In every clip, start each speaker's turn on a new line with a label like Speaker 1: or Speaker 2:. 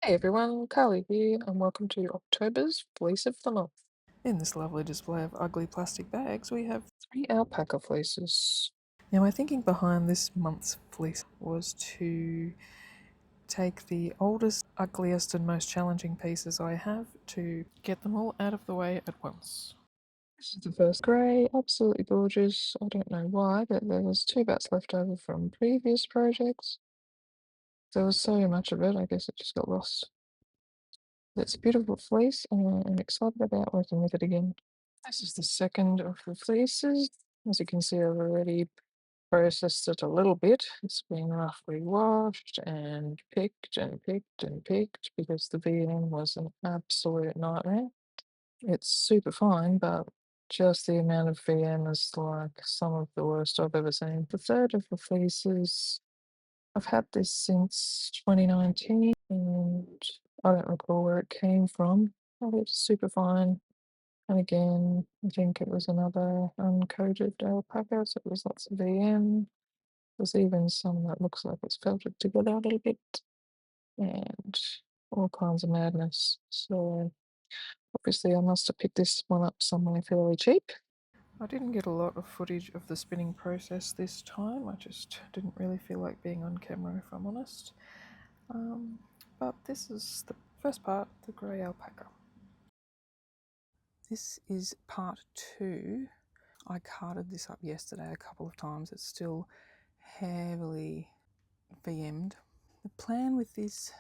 Speaker 1: Hey everyone, Karlie here, and welcome to October's Fleece of the Month.
Speaker 2: In this lovely display of ugly plastic bags, we have.
Speaker 1: 3 alpaca fleeces.
Speaker 2: Now, my thinking behind this month's fleece was to take the oldest, ugliest, and most challenging pieces I have to get them all out of the way at once.
Speaker 1: This is the first grey, absolutely gorgeous. I don't know why, but there was 2 bats left over from previous projects. There was so much of it, I guess it just got lost. It's a beautiful fleece, and I'm excited about working with it again. This is the second of the fleeces. As you can see, I've already processed it a little bit. It's been roughly washed and picked and picked and picked because the VM was an absolute nightmare. It's super fine, but just the amount of VM is like some of the worst I've ever seen. The third of the fleeces, I've had this since 2019 and I don't recall where it came from. But it's super fine. And again, I think it was another uncoated alpaca, so it was lots of VM. There's even some that looks like it's felted together a little bit and all kinds of madness. So obviously I must have picked this one up somewhere fairly cheap.
Speaker 2: I didn't get a lot of footage of the spinning process this time. I just didn't really feel like being on camera, if I'm honest. But this is the first part, the grey alpaca. This is part 2. I carded this up yesterday a couple of times. It's still heavily VM'd. The plan with this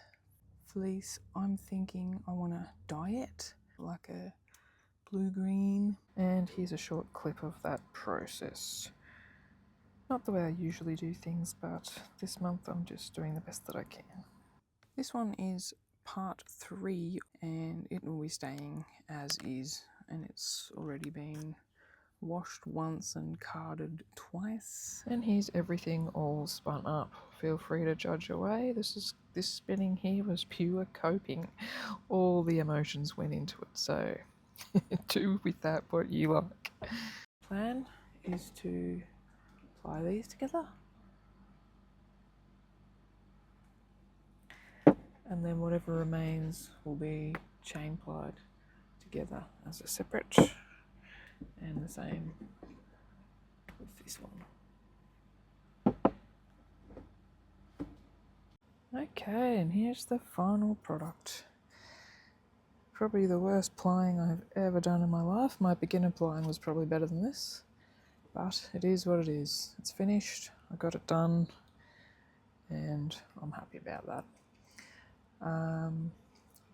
Speaker 2: fleece, I'm thinking I want to dye it like a blue-green. And here's a short clip of that process. Not the way I usually do things, but this month I'm just doing the best that I can. This one is part 3 and it will be staying as is, and it's already been washed once and carded twice. And here's everything all spun up. Feel free to judge away. This spinning here was pure coping. All the emotions went into it, so do with that what you like. Plan is to apply these together, and then whatever remains will be chain plied together as a separate, and the same with this one. Okay, and here's the final product. Probably the worst plying I've ever done in my life. My beginner plying was probably better than this, but it is what it is. It's finished, I got it done, and I'm happy about that.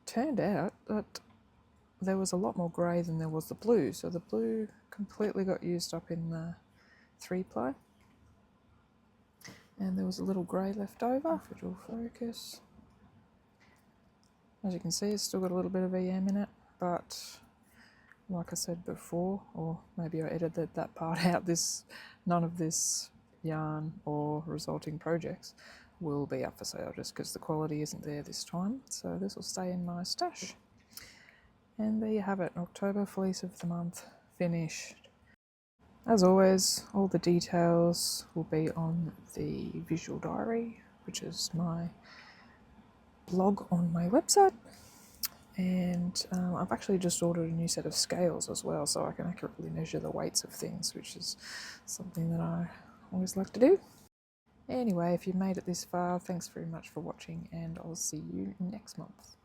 Speaker 2: Turned out that there was a lot more grey than there was the blue, so the blue completely got used up in the 3-ply, and there was a little grey left over. If it will focus. As you can see, it's still got a little bit of EM in it, but like I said before, or maybe I edited that part out, none of this yarn or resulting projects will be up for sale just because the quality isn't there this time, so this will stay in my stash. And there you have it, October Fleece of the Month finished. As always, all the details will be on the visual diary, which is my blog on my website. And I've actually just ordered a new set of scales as well, so I can accurately measure the weights of things, which is something that I always like to do. Anyway, if you made it this far, thanks very much for watching, and I'll see you next month.